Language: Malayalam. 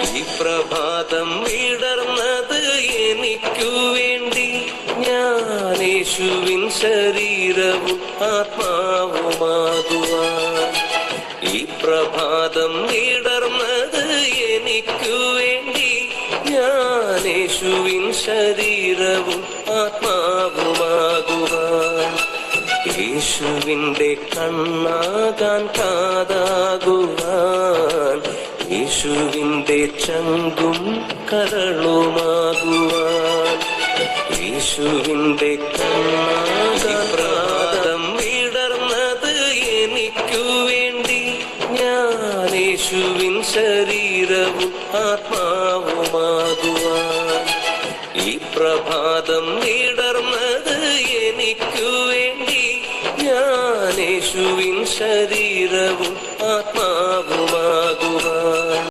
ഈ പ്രഭാതം വിടർന്നത് എനിക്കു വേണ്ടി, ഞാൻ യേശുവിൻ ശരീരവും ആത്മാവുമാകുവാൻ. ഈ പ്രഭാതം വിടർന്നത് എനിക്കു വേണ്ടി, ഞാൻ യേശുവിൻ ശരീരവും ആത്മാവുമാകുവാൻ. യേശുവിൻ്റെ കണ്ണാകാൻ കാതാകുവാൻ, യേശുവിൻ്റെ ചങ്കും കരളുമാകുവാൻ. യേശുവിൻ്റെ കണ്ണാകാൻ പ്രഭാതം വിടർന്നത് എനിക്കു വേണ്ടി, ഞാൻ യേശുവിൻ ശരീരവും ആത്മാവുമാകുവാൻ. ഈ പ്രഭാതം വിടർന്നത് എനിക്കു വേണ്ടി, ഞാൻ യേശുവിൻ ശരീരവും ആത്മാവുമാകുവാൻ.